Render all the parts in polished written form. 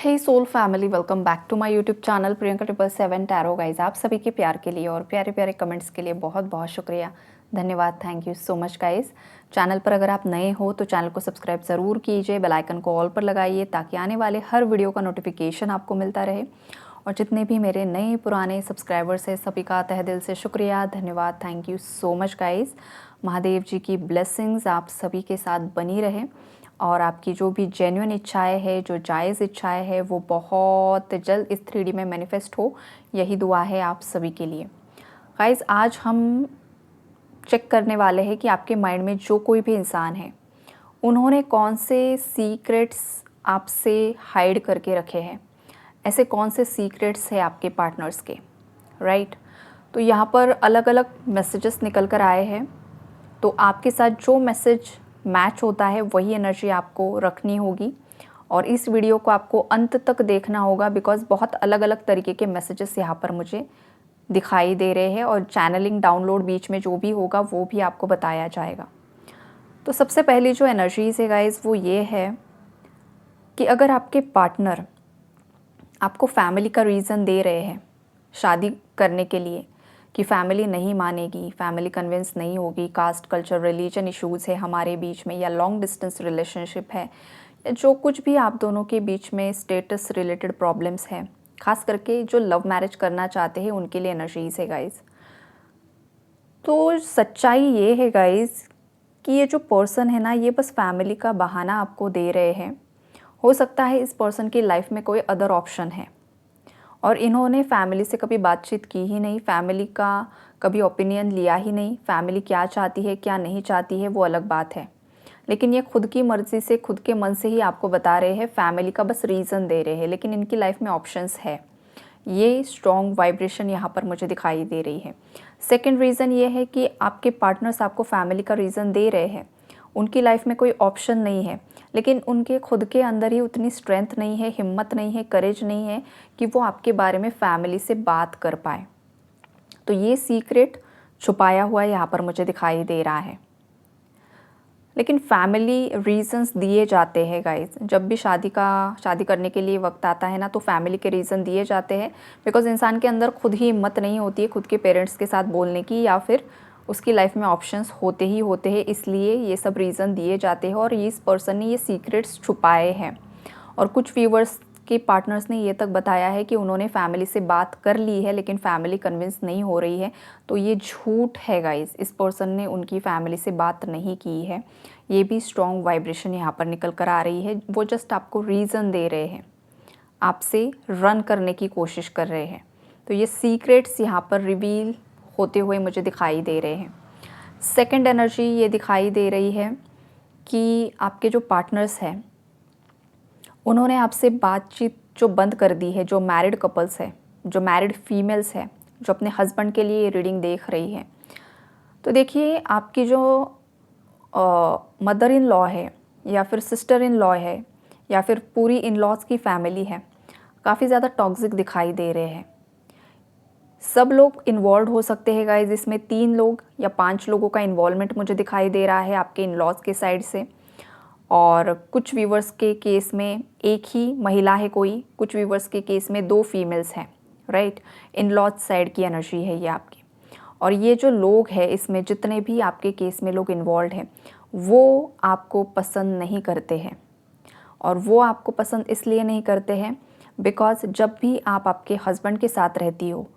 Hey soul family, welcome back to my YouTube channel Priyanka 777 tarot guys. आप सभी के प्यार के लिए और प्यारे प्यारे कमेंट्स के लिए बहुत बहुत शुक्रिया, धन्यवाद, thank you so much guys. Channel पर अगर आप नए हो तो चैनल को सब्सक्राइब ज़रूर कीजिए, बेल आइकन को ऑल पर लगाइए ताकि आने वाले हर वीडियो का नोटिफिकेशन आपको मिलता रहे। और जितने भी मेरे नए पुराने सब्सक्राइबर्स हैं सभी का तहे दिल से शुक्रिया, धन्यवाद, thank you so much guys. Mahadev ji की ब्लेसिंग्स आप सभी के साथ बनी रहे और आपकी जो भी जेन्युइन इच्छाएं हैं, जो जायज़ इच्छाएं हैं, वो बहुत जल्द इस 3D में मैनिफेस्ट हो, यही दुआ है आप सभी के लिए। गाइस, आज हम चेक करने वाले हैं कि आपके माइंड में जो कोई भी इंसान है, उन्होंने कौन से सीक्रेट्स आपसे हाइड करके रखे हैं। ऐसे कौन से सीक्रेट्स हैं आपके पार्टनर्स के, राइट। तो यहाँ पर अलग अलग मैसेजेस निकल कर आए हैं, तो आपके साथ जो मैसेज मैच होता है वही एनर्जी आपको रखनी होगी और इस वीडियो को आपको अंत तक देखना होगा, बिकॉज बहुत अलग अलग तरीके के मैसेजेस यहाँ पर मुझे दिखाई दे रहे हैं और चैनलिंग डाउनलोड बीच में जो भी होगा वो भी आपको बताया जाएगा। तो सबसे पहली जो एनर्जीज है गाइज वो ये है कि अगर आपके पार्टनर आपको फैमिली का रीज़न दे रहे हैं शादी करने के लिए कि फैमिली नहीं मानेगी, फैमिली कन्विंस नहीं होगी, कास्ट कल्चर रिलीजन इश्यूज़ है हमारे बीच में, या लॉन्ग डिस्टेंस रिलेशनशिप है, या जो कुछ भी आप दोनों के बीच में स्टेटस रिलेटेड प्रॉब्लम्स है, खास करके जो लव मैरिज करना चाहते हैं उनके लिए एनर्जीज है गाइज। तो सच्चाई ये है गाइज कि ये जो पर्सन है ना, ये बस फैमिली का बहाना आपको दे रहे हैं। हो सकता है इस पर्सन की लाइफ में कोई अदर ऑप्शन है और इन्होंने फैमिली से कभी बातचीत की ही नहीं, फैमिली का कभी ओपिनियन लिया ही नहीं। फैमिली क्या चाहती है क्या नहीं चाहती है वो अलग बात है, लेकिन ये खुद की मर्ज़ी से, खुद के मन से ही आपको बता रहे हैं, फैमिली का बस रीज़न दे रहे हैं, लेकिन इनकी लाइफ में ऑप्शंस है। ये स्ट्रॉन्ग वाइब्रेशन यहाँ पर मुझे दिखाई दे रही है। सेकेंड रीज़न ये है कि आपके पार्टनर्स आपको फैमिली का रीज़न दे रहे हैं, उनकी लाइफ में कोई ऑप्शन नहीं है, लेकिन उनके खुद के अंदर ही उतनी स्ट्रेंथ नहीं है, हिम्मत नहीं है, करेज नहीं है कि वो आपके बारे में फैमिली से बात कर पाए। तो ये सीक्रेट छुपाया हुआ यहाँ पर मुझे दिखाई दे रहा है। लेकिन फैमिली रीजंस दिए जाते हैं गाइस, जब भी शादी करने के लिए वक्त आता है ना, तो फैमिली के रीज़न दिए जाते हैं, बिकॉज इंसान के अंदर खुद ही हिम्मत नहीं होती है खुद के पेरेंट्स के साथ बोलने की, या फिर उसकी लाइफ में ऑप्शंस होते ही होते हैं, इसलिए ये सब रीज़न दिए जाते हैं और इस पर्सन ने ये सीक्रेट्स छुपाए हैं। और कुछ व्यूवर्स के पार्टनर्स ने ये तक बताया है कि उन्होंने फैमिली से बात कर ली है लेकिन फैमिली कन्विंस नहीं हो रही है। तो ये झूठ है गाइस, इस पर्सन ने उनकी फैमिली से बात नहीं की है। ये भी स्ट्रॉन्ग वाइब्रेशन यहाँ पर निकल कर आ रही है। वो जस्ट आपको रीज़न दे रहे हैं, आपसे रन करने की कोशिश कर रहे हैं। तो ये सीक्रेट्स यहाँ पर रिवील होते हुए मुझे दिखाई दे रहे हैं। सेकंड एनर्जी ये दिखाई दे रही है कि आपके जो पार्टनर्स हैं उन्होंने आपसे बातचीत जो बंद कर दी है, जो मैरिड कपल्स है, जो मैरिड फीमेल्स है, जो अपने हस्बैंड के लिए रीडिंग देख रही है। तो देखिए, आपकी जो मदर इन लॉ है या फिर सिस्टर इन लॉ है या फिर पूरी इन लॉज की फैमिली है, काफ़ी ज़्यादा टॉक्सिक दिखाई दे रहे हैं। सब लोग इन्वॉल्व हो सकते हैं गाइज, इसमें 3 लोग या 5 लोगों का इन्वॉल्वमेंट मुझे दिखाई दे रहा है आपके इन लॉज के साइड से। और कुछ व्यूवर्स के केस में एक ही महिला है कोई, कुछ व्यूवर्स के केस में 2 फीमेल्स हैं, राइट। इन लॉज साइड की एनर्जी है ये आपकी। और ये जो लोग हैं, इसमें जितने भी आपके केस में लोग इन्वॉल्व हैं, वो आपको पसंद नहीं करते हैं। और वो आपको पसंद इसलिए नहीं करते हैं बिकॉज जब भी आप आपके हस्बैंड के साथ रहती हो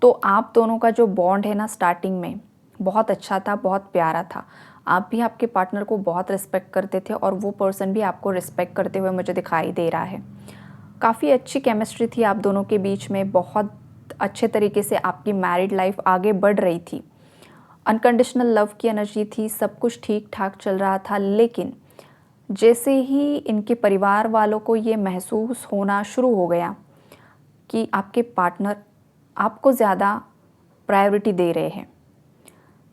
तो आप दोनों का जो बॉन्ड है ना, स्टार्टिंग में बहुत अच्छा था, बहुत प्यारा था। आप भी आपके पार्टनर को बहुत रिस्पेक्ट करते थे और वो पर्सन भी आपको रिस्पेक्ट करते हुए मुझे दिखाई दे रहा है। काफ़ी अच्छी केमिस्ट्री थी आप दोनों के बीच में, बहुत अच्छे तरीके से आपकी मैरिड लाइफ आगे बढ़ रही थी। अनकंडीशनल लव की एनर्जी थी, सब कुछ ठीक ठाक चल रहा था। लेकिन जैसे ही इनके परिवार वालों को ये महसूस होना शुरू हो गया कि आपके पार्टनर आपको ज़्यादा प्रायोरिटी दे रहे हैं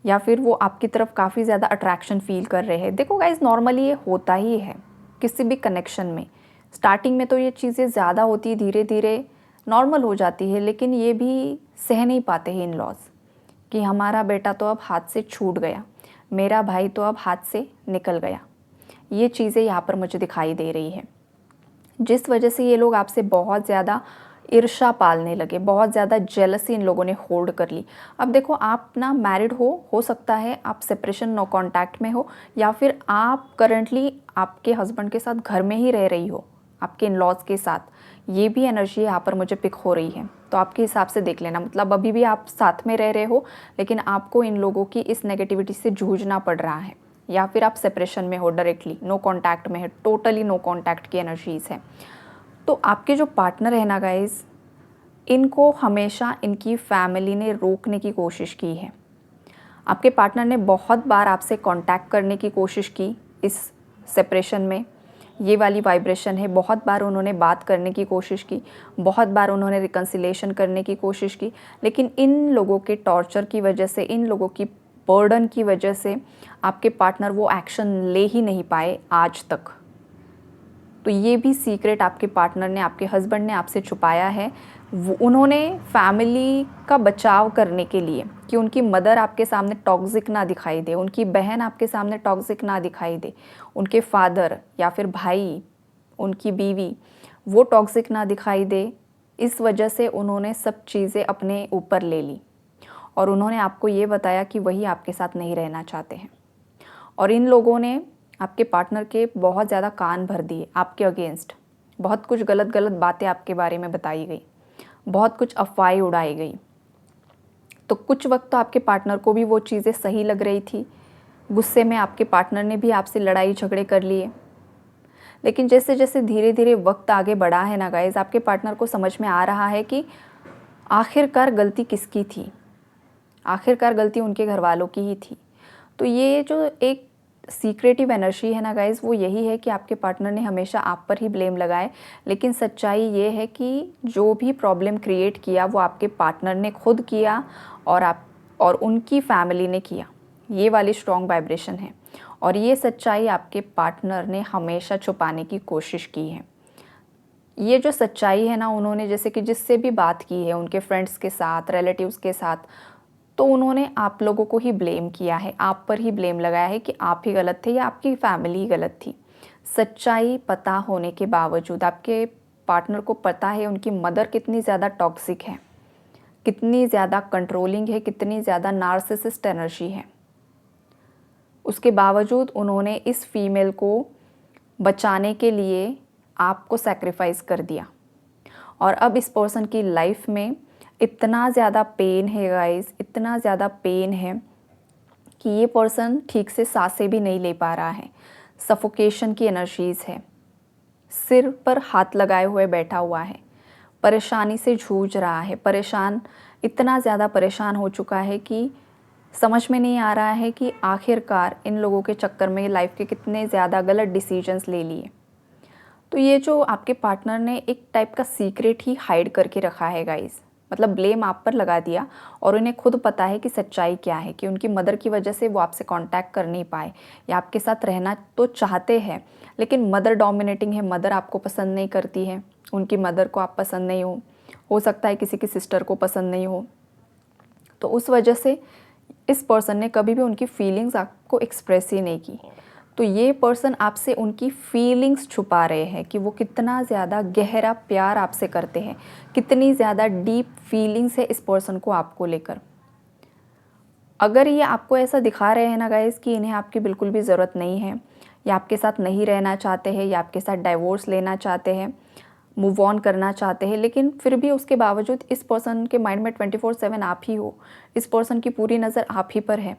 या फिर वो आपकी तरफ काफ़ी ज़्यादा अट्रैक्शन फील कर रहे हैं। देखो गाइज, नॉर्मली ये होता ही है किसी भी कनेक्शन में। स्टार्टिंग में तो ये चीज़ें ज़्यादा होती, धीरे धीरे नॉर्मल हो जाती है, लेकिन ये भी सह नहीं पाते हैं इन लॉज कि हमारा बेटा तो अब हाथ से छूट गया, मेरा भाई तो अब हाथ से निकल गया। ये चीज़ें यहाँ पर मुझे दिखाई दे रही है। जिस वजह से ये लोग आपसे बहुत ज़्यादा ईर्ष्या पालने लगे, बहुत ज़्यादा जेलसी इन लोगों ने होल्ड कर ली। अब देखो, आप ना मैरिड हो सकता है आप सेपरेशन नो कॉन्टैक्ट में हो, या फिर आप करंटली आपके हस्बैंड के साथ घर में ही रह रही हो, आपके इन लॉज के साथ। ये भी एनर्जी यहाँ पर मुझे पिक हो रही है, तो आपके हिसाब से देख लेना। मतलब अभी भी आप साथ में रह रहे हो, लेकिन आपको इन लोगों की इस नेगेटिविटी से जूझना पड़ रहा है, या फिर आप सेपरेशन में हो, डायरेक्टली नो कॉन्टैक्ट में है, टोटली नो कॉन्टैक्ट की एनर्जीज है। तो आपके जो पार्टनर है ना गाइज, इनको हमेशा इनकी फैमिली ने रोकने की कोशिश की है। आपके पार्टनर ने बहुत बार आपसे कांटेक्ट करने की कोशिश की इस सेपरेशन में। ये वाली वाइब्रेशन है, बहुत बार उन्होंने बात करने की कोशिश की, बहुत बार उन्होंने रिकन्सिलेशन करने की कोशिश की, लेकिन इन लोगों के टॉर्चर की वजह से, इन लोगों की बर्डन की वजह से आपके पार्टनर वो एक्शन ले ही नहीं पाए आज तक। तो ये भी सीक्रेट आपके पार्टनर ने, आपके हस्बैंड ने आपसे छुपाया है। उन्होंने फैमिली का बचाव करने के लिए, कि उनकी मदर आपके सामने टॉक्सिक ना दिखाई दे, उनकी बहन आपके सामने टॉक्सिक ना दिखाई दे, उनके फादर या फिर भाई, उनकी बीवी वो टॉक्सिक ना दिखाई दे, इस वजह से उन्होंने सब चीज़ें अपने ऊपर ले ली और उन्होंने आपको ये बताया कि वही आपके साथ नहीं रहना चाहते हैं। और इन लोगों ने आपके पार्टनर के बहुत ज़्यादा कान भर दिए आपके अगेंस्ट। बहुत कुछ गलत गलत बातें आपके बारे में बताई गई, बहुत कुछ अफवाहें उड़ाई गई। तो कुछ वक्त तो आपके पार्टनर को भी वो चीज़ें सही लग रही थी, गुस्से में आपके पार्टनर ने भी आपसे लड़ाई झगड़े कर लिए। लेकिन जैसे जैसे धीरे धीरे वक्त आगे बढ़ा है ना गाइज, आपके पार्टनर को समझ में आ रहा है कि आखिरकार गलती किसकी थी, आखिरकार गलती उनके घर वालों की ही थी। तो ये जो एक सीक्रेटिव एनर्जी है ना गाइज़, वो यही है कि आपके पार्टनर ने हमेशा आप पर ही ब्लेम लगाए, लेकिन सच्चाई ये है कि जो भी प्रॉब्लम क्रिएट किया वो आपके पार्टनर ने खुद किया और उनकी फैमिली ने किया। ये वाली स्ट्रॉन्ग वाइब्रेशन है और ये सच्चाई आपके पार्टनर ने हमेशा छुपाने की कोशिश की है। ये जो सच्चाई है ना, उन्होंने जैसे कि जिससे भी बात की है, उनके फ्रेंड्स के साथ, रिलेटिव्स के साथ, तो उन्होंने आप लोगों को ही ब्लेम किया है, आप पर ही ब्लेम लगाया है कि आप ही गलत थे या आपकी फैमिली ही गलत थी। सच्चाई पता होने के बावजूद आपके पार्टनर को पता है उनकी मदर कितनी ज़्यादा टॉक्सिक है, कितनी ज़्यादा कंट्रोलिंग है, कितनी ज़्यादा नार्सिसिस्ट एनर्जी है। उसके बावजूद उन्होंने इस फीमेल को बचाने के लिए आपको सैक्रिफाइस कर दिया और अब इस पर्सन की लाइफ में इतना ज़्यादा पेन है गाइस, इतना ज़्यादा पेन है कि ये पर्सन ठीक से सांसें भी नहीं ले पा रहा है। सफोकेशन की एनर्जीज़ है, सिर पर हाथ लगाए हुए बैठा हुआ है, परेशानी से जूझ रहा है, इतना ज़्यादा परेशान हो चुका है कि समझ में नहीं आ रहा है कि आखिरकार इन लोगों के चक्कर में लाइफ के कितने ज़्यादा गलत डिसीजंस ले लिए। तो ये जो आपके पार्टनर ने एक टाइप का सीक्रेट ही हाइड करके रखा है गाइस, मतलब ब्लेम आप पर लगा दिया और उन्हें खुद पता है कि सच्चाई क्या है, कि उनकी मदर की वजह से वो आपसे कांटेक्ट कर नहीं पाए या आपके साथ रहना तो चाहते हैं, लेकिन मदर डोमिनेटिंग है, मदर आपको पसंद नहीं करती है, उनकी मदर को आप पसंद नहीं हो सकता है किसी की सिस्टर को पसंद नहीं हो। तो उस वजह से इस पर्सन ने कभी भी उनकी फीलिंग्स आपको एक्सप्रेस ही नहीं की। तो ये पर्सन आपसे उनकी फीलिंग्स छुपा रहे हैं कि वो कितना ज़्यादा गहरा प्यार आपसे करते हैं, कितनी ज़्यादा डीप फीलिंग्स है इस पर्सन को आपको लेकर। अगर ये आपको ऐसा दिखा रहे हैं ना गाइस कि इन्हें आपकी बिल्कुल भी ज़रूरत नहीं है, या आपके साथ नहीं रहना चाहते हैं, या आपके साथ डाइवोर्स लेना चाहते हैं, मूव ऑन करना चाहते हैं, लेकिन फिर भी उसके बावजूद इस पर्सन के माइंड में 24/7 आप ही हो, इस पर्सन की पूरी नज़र आप ही पर है।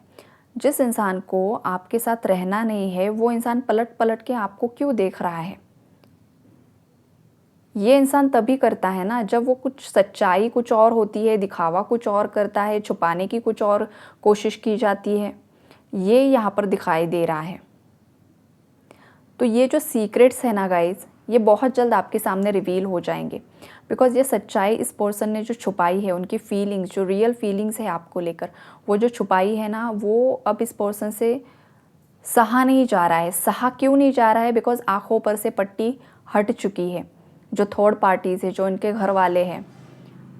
जिस इंसान को आपके साथ रहना नहीं है, वो इंसान पलट पलट के आपको क्यों देख रहा है? ये इंसान तभी करता है ना जब वो कुछ सच्चाई कुछ और होती है, दिखावा कुछ और करता है, छुपाने की कुछ और कोशिश की जाती है। ये यहाँ पर दिखाई दे रहा है। तो ये जो सीक्रेट्स है ना गाइस, ये बहुत जल्द आपके सामने रिवील हो जाएंगे, बिकॉज़ ये सच्चाई इस पर्सन ने जो छुपाई है, उनकी फीलिंग्स, जो रियल फीलिंग्स है आपको लेकर, वो जो छुपाई है ना, वो अब इस पर्सन से सहा नहीं जा रहा है। सहा क्यों नहीं जा रहा है? बिकॉज़ आँखों पर से पट्टी हट चुकी है। जो थर्ड पार्टीज़ है, जो इनके घर वाले हैं,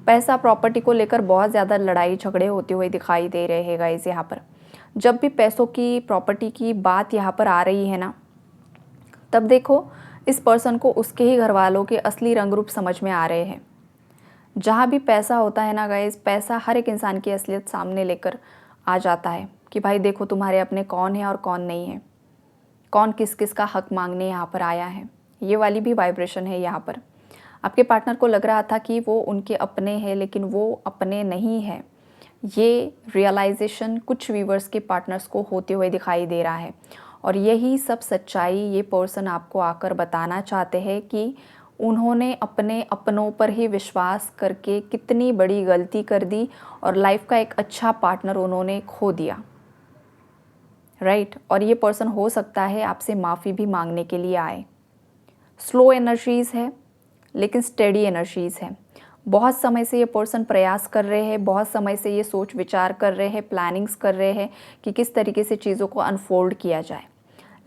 पैसा प्रॉपर्टी को लेकर बहुत ज़्यादा लड़ाई झगड़े होते हुए दिखाई दे रहे हैं गाइस यहाँ पर। जब भी पैसों की, प्रॉपर्टी की बात यहाँ पर आ रही है ना, तब देखो इस पर्सन को उसके ही घर वालों के असली रंग रूप समझ में आ रहे हैं। जहाँ भी पैसा होता है ना गाइस, पैसा हर एक इंसान की असलियत सामने लेकर आ जाता है कि भाई देखो तुम्हारे अपने कौन है और कौन नहीं है, कौन किस किस का हक मांगने यहाँ पर आया है। ये वाली भी वाइब्रेशन है यहाँ पर। आपके पार्टनर को लग रहा था कि वो उनके अपने हैं, लेकिन वो अपने नहीं है। ये रियलाइजेशन कुछ व्यूवर्स के पार्टनर्स को होते हुए दिखाई दे रहा है, और यही सब सच्चाई ये पर्सन आपको आकर बताना चाहते हैं कि उन्होंने अपने अपनों पर ही विश्वास करके कितनी बड़ी गलती कर दी और लाइफ का एक अच्छा पार्टनर उन्होंने खो दिया, राइट। और ये पर्सन हो सकता है आपसे माफ़ी भी मांगने के लिए आए। स्लो एनर्जीज़ है लेकिन स्टेडी एनर्जीज़ है। बहुत समय से ये पर्सन प्रयास कर रहे हैं, बहुत समय से ये सोच विचार कर रहे हैं, प्लानिंग्स कर रहे हैं कि किस तरीके से चीज़ों को अनफोल्ड किया जाए।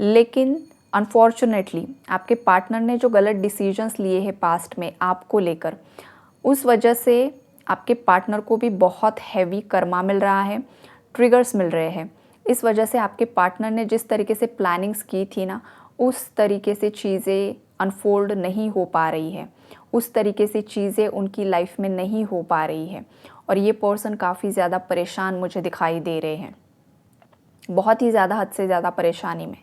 लेकिन अनफॉर्चुनेटली आपके पार्टनर ने जो गलत डिसीजंस लिए हैं पास्ट में आपको लेकर, उस वजह से आपके पार्टनर को भी बहुत हैवी कर्मा मिल रहा है, ट्रिगर्स मिल रहे हैं। इस वजह से आपके पार्टनर ने जिस तरीके से प्लानिंग्स की थी ना, उस तरीके से चीज़ें अनफोल्ड नहीं हो पा रही है, उस तरीके से चीज़ें उनकी लाइफ में नहीं हो पा रही है। और ये पर्सन काफ़ी ज़्यादा परेशान मुझे दिखाई दे रहे हैं, बहुत ही ज़्यादा, हद से ज़्यादा परेशानी में।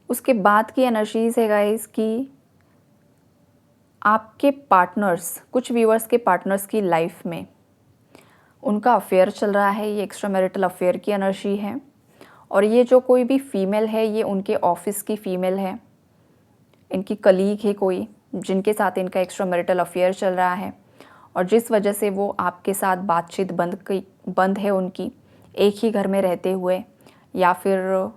उसके बाद की एनर्जीज़ है गाइस कि आपके पार्टनर्स, कुछ व्यूअर्स के पार्टनर्स की लाइफ में उनका अफेयर चल रहा है। ये एक्स्ट्रा मैरिटल अफेयर की एनर्जी है। और ये जो कोई भी फीमेल है, ये उनके ऑफिस की फ़ीमेल है, इनकी कलीग है कोई, जिनके साथ इनका एक्स्ट्रा मैरिटल अफेयर चल रहा है, और जिस वजह से वो आपके साथ बातचीत बंद है उनकी, एक ही घर में रहते हुए, या फिर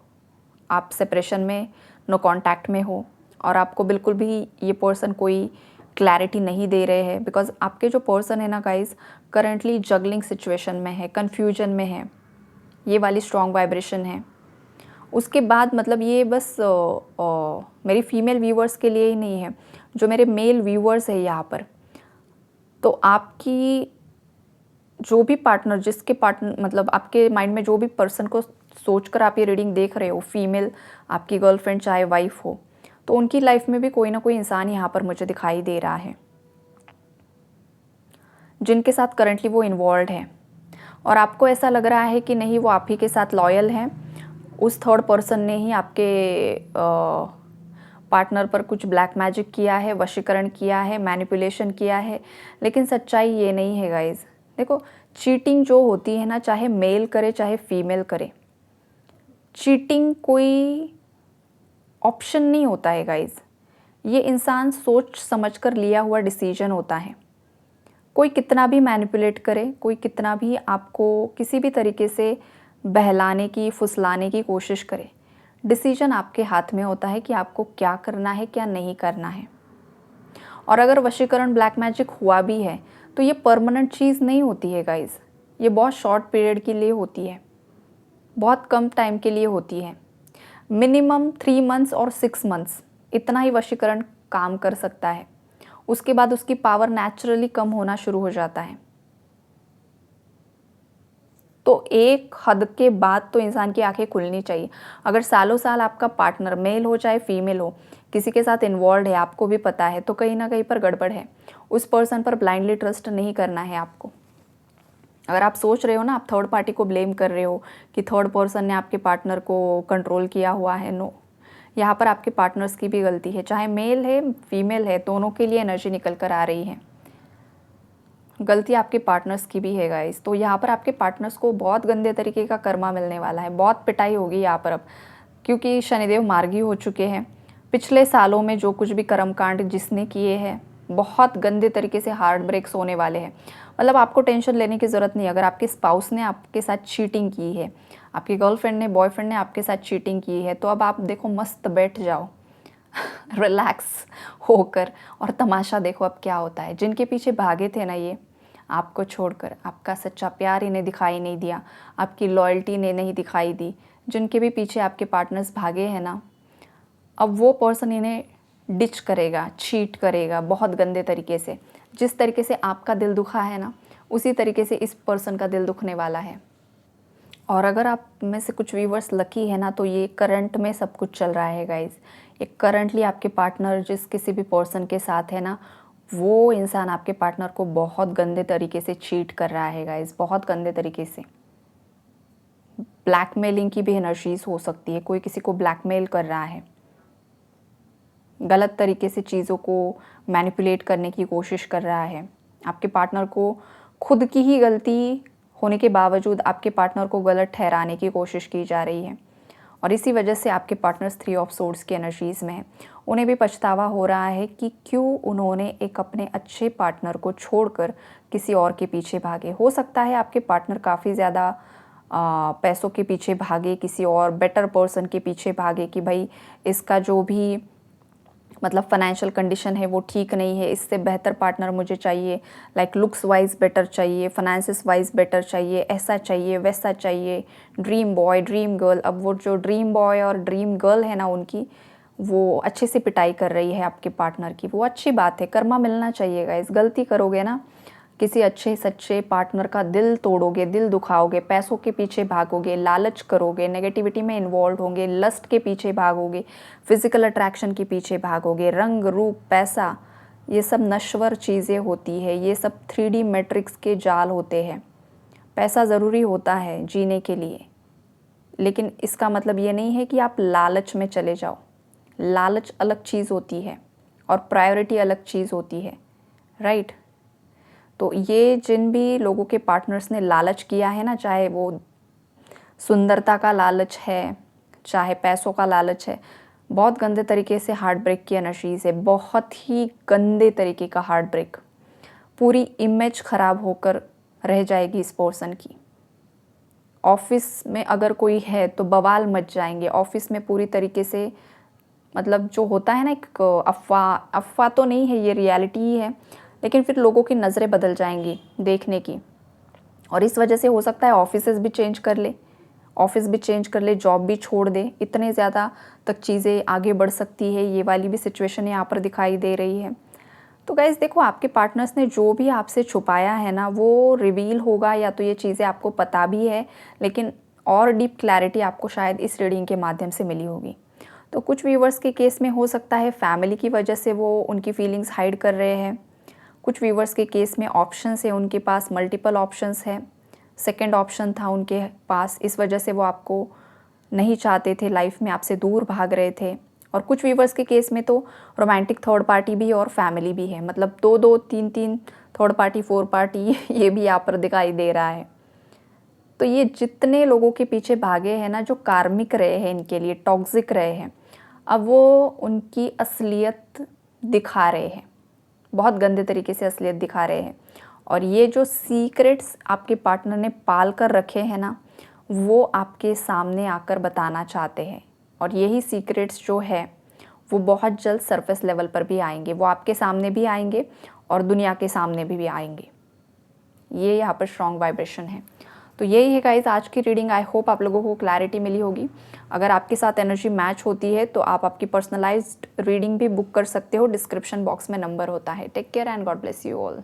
आप सेपरेशन में, नो कांटेक्ट में हो, और आपको बिल्कुल भी ये पर्सन कोई क्लैरिटी नहीं दे रहे हैं। बिकॉज आपके जो पर्सन है ना गाइस, करंटली जगलिंग सिचुएशन में है, कन्फ्यूजन में है। ये वाली स्ट्रॉन्ग वाइब्रेशन है। उसके बाद मतलब ये बस मेरी फीमेल व्यूअर्स के लिए ही नहीं है, जो मेरे मेल व्यूअर्स है यहाँ पर, तो आपकी जो भी पार्टनर, जिसके पार्टनर मतलब आपके माइंड में जो भी पर्सन को सोचकर आप ये रीडिंग देख रहे हो, फीमेल आपकी गर्लफ्रेंड चाहे वाइफ हो, तो उनकी लाइफ में भी कोई ना कोई इंसान यहाँ पर मुझे दिखाई दे रहा है, जिनके साथ करंटली वो इन्वॉल्व है। और आपको ऐसा लग रहा है कि नहीं, वो आप ही के साथ लॉयल हैं, उस थर्ड पर्सन ने ही आपके पार्टनर पर कुछ ब्लैक मैजिक किया है, वशीकरण किया है, मैनिपुलेशन किया है। लेकिन सच्चाई ये नहीं है गाइज। देखो, चीटिंग जो होती है ना, चाहे मेल करे चाहे फीमेल करे, चीटिंग कोई ऑप्शन नहीं होता है गाइज। ये इंसान सोच समझकर लिया हुआ डिसीजन होता है। कोई कितना भी मैनिपुलेट करे, कोई कितना भी आपको किसी भी तरीके से बहलाने की, फुसलाने की कोशिश करे, डिसीजन आपके हाथ में होता है कि आपको क्या करना है, क्या नहीं करना है। और अगर वशीकरण, ब्लैक मैजिक हुआ भी है, तो ये परमानेंट चीज़ नहीं होती है गाइज। ये बहुत शॉर्ट पीरियड के लिए होती है, बहुत कम टाइम के लिए होती है। मिनिमम 3 मंथ्स और 6 मंथ्स, इतना ही वशीकरण काम कर सकता है। उसके बाद उसकी पावर नेचुरली कम होना शुरू हो जाता है। तो एक हद के बाद तो इंसान की आंखें खुलनी चाहिए। अगर सालों साल आपका पार्टनर, मेल हो चाहे फीमेल हो, किसी के साथ इन्वॉल्व है, आपको भी पता है, तो कहीं ना कहीं पर गड़बड़ है। उस पर्सन पर ब्लाइंडली ट्रस्ट नहीं करना है आपको। अगर आप सोच रहे हो ना, आप थर्ड पार्टी को ब्लेम कर रहे हो कि थर्ड पर्सन ने आपके पार्टनर को कंट्रोल किया हुआ है, नो, यहाँ पर आपके पार्टनर्स की भी गलती है। चाहे मेल है फीमेल है, दोनों के लिए एनर्जी निकल कर आ रही है। गलती आपके पार्टनर्स की भी है गाइस। तो यहाँ पर आपके पार्टनर्स को बहुत गंदे तरीके का कर्मा मिलने वाला है, बहुत पिटाई होगी यहाँ पर अब, क्योंकि शनिदेव मार्गी हो चुके हैं। पिछले सालों में जो कुछ भी कर्मकांड जिसने किए हैं, बहुत गंदे तरीके से हार्ट ब्रेक्स होने वाले हैं। मतलब आपको टेंशन लेने की ज़रूरत नहीं। अगर आपके स्पाउस ने आपके साथ चीटिंग की है, आपकी गर्लफ्रेंड ने, बॉयफ्रेंड ने आपके साथ चीटिंग की है, तो अब आप देखो, मस्त बैठ जाओ रिलैक्स होकर, और तमाशा देखो अब क्या होता है। जिनके पीछे भागे थे ना ये, आपको छोड़कर, आपका सच्चा प्यार इन्हें दिखाई नहीं दिया, आपकी लॉयल्टी इन्हें नहीं दिखाई दी, जिनके भी पीछे आपके पार्टनर्स भागे हैं ना, अब वो पर्सन इन्हें डिच करेगा, चीट करेगा बहुत गंदे तरीके से। जिस तरीके से आपका दिल दुखा है ना, उसी तरीके से इस पर्सन का दिल दुखने वाला है। और अगर आप में से कुछ व्यूवर्स लकी है ना, तो ये करंट में सब कुछ चल रहा है गाइज। एक करंटली आपके पार्टनर जिस किसी भी पर्सन के साथ है ना, वो इंसान आपके पार्टनर को बहुत गंदे तरीके से चीट कर रहा है गाइस, बहुत गंदे तरीके से। ब्लैकमेलिंग की भी एनर्जीज हो सकती है, कोई किसी को ब्लैकमेल कर रहा है, गलत तरीके से चीज़ों को मैनिपुलेट करने की कोशिश कर रहा है। आपके पार्टनर को खुद की ही गलती होने के बावजूद आपके पार्टनर को गलत ठहराने की कोशिश की जा रही है, और इसी वजह से आपके पार्टनर्स 3 ऑफ सोर्ड्स की एनर्जीज़ में हैं। उन्हें भी पछतावा हो रहा है कि क्यों उन्होंने एक अपने अच्छे पार्टनर को छोड़कर किसी और के पीछे भागे। हो सकता है आपके पार्टनर काफ़ी ज़्यादा पैसों के पीछे भागे, किसी और बेटर पर्सन के पीछे भागे कि भाई इसका जो भी मतलब फाइनेंशियल कंडीशन है वो ठीक नहीं है, इससे बेहतर पार्टनर मुझे चाहिए, लाइक लुक्स वाइज बेटर चाहिए, फाइनेंसिस वाइज बेटर चाहिए, ऐसा चाहिए वैसा चाहिए, ड्रीम बॉय ड्रीम गर्ल। अब वो जो ड्रीम बॉय और ड्रीम गर्ल है ना, उनकी वो अच्छे से पिटाई कर रही है आपके पार्टनर की। वो अच्छी बात है, कर्मा मिलना चाहिएगा। इस गलती करोगे ना, किसी अच्छे सच्चे पार्टनर का दिल तोड़ोगे, दिल दुखाओगे, पैसों के पीछे भागोगे, लालच करोगे, नेगेटिविटी में इन्वॉल्व होंगे, लस्ट के पीछे भागोगे, फिजिकल अट्रैक्शन के पीछे भागोगे। रंग रूप पैसा ये सब नश्वर चीज़ें होती है, ये सब 3D मैट्रिक्स के जाल होते हैं। पैसा ज़रूरी होता है जीने के लिए, लेकिन इसका मतलब ये नहीं है कि आप लालच में चले जाओ। लालच अलग चीज़ होती है और प्रायोरिटी अलग चीज़ होती है, राइट। तो ये जिन भी लोगों के पार्टनर्स ने लालच किया है ना, चाहे वो सुंदरता का लालच है, चाहे पैसों का लालच है, बहुत गंदे तरीके से हार्ट ब्रेक की एनर्जीज़ है, बहुत ही गंदे तरीके का हार्ट ब्रेक। पूरी इमेज ख़राब होकर रह जाएगी इस पर्सन की। ऑफिस में अगर कोई है तो बवाल मच जाएंगे ऑफिस में पूरी तरीके से। मतलब जो होता है ना, एक अफवाह तो नहीं है, ये रियलिटी ही है, लेकिन फिर लोगों की नज़रें बदल जाएंगी देखने की, और इस वजह से हो सकता है ऑफिसेज भी चेंज कर ले, ऑफिस भी चेंज कर ले, जॉब भी छोड़ दे। इतने ज़्यादा तक चीज़ें आगे बढ़ सकती है, ये वाली भी सिचुएशन यहाँ पर दिखाई दे रही है। तो गाइज़ देखो, आपके पार्टनर्स ने जो भी आपसे छुपाया है ना, वो रिवील होगा, या तो ये चीज़ें आपको पता भी है, लेकिन और डीप क्लैरिटी आपको शायद इस रीडिंग के माध्यम से मिली होगी। तो कुछ व्यूवर्स के केस में हो सकता है फैमिली की वजह से वो उनकी फीलिंग्स हाइड कर रहे हैं। कुछ व्यूवर्स के केस में ऑप्शंस है, उनके पास मल्टीपल ऑप्शंस है, सेकंड ऑप्शन था उनके पास, इस वजह से वो आपको नहीं चाहते थे, लाइफ में आपसे दूर भाग रहे थे। और कुछ व्यूवर्स के केस में तो रोमांटिक थर्ड पार्टी भी और फैमिली भी है, मतलब 2-2 3-3 थर्ड पार्टी 4 पार्टी ये भी यहाँ पर दिखाई दे रहा है। तो ये जितने लोगों के पीछे भागे हैं ना, जो कार्मिक रहे हैं, इनके लिए टॉक्सिक रहे हैं, अब वो उनकी असलियत दिखा रहे हैं, बहुत गंदे तरीके से असलियत दिखा रहे हैं। और ये जो सीक्रेट्स आपके पार्टनर ने पाल कर रखे हैं ना, वो आपके सामने आकर बताना चाहते हैं, और यही सीक्रेट्स जो है वो बहुत जल्द सरफेस लेवल पर भी आएंगे। वो आपके सामने भी आएंगे और दुनिया के सामने भी आएंगे। ये यहाँ पर स्ट्रॉन्ग वाइब्रेशन है। तो यही है गाइस आज की रीडिंग। आई होप आप लोगों को क्लैरिटी मिली होगी। अगर आपके साथ एनर्जी मैच होती है तो आप आपकी पर्सनलाइज्ड रीडिंग भी बुक कर सकते हो, डिस्क्रिप्शन बॉक्स में नंबर होता है। Take care and God bless you all.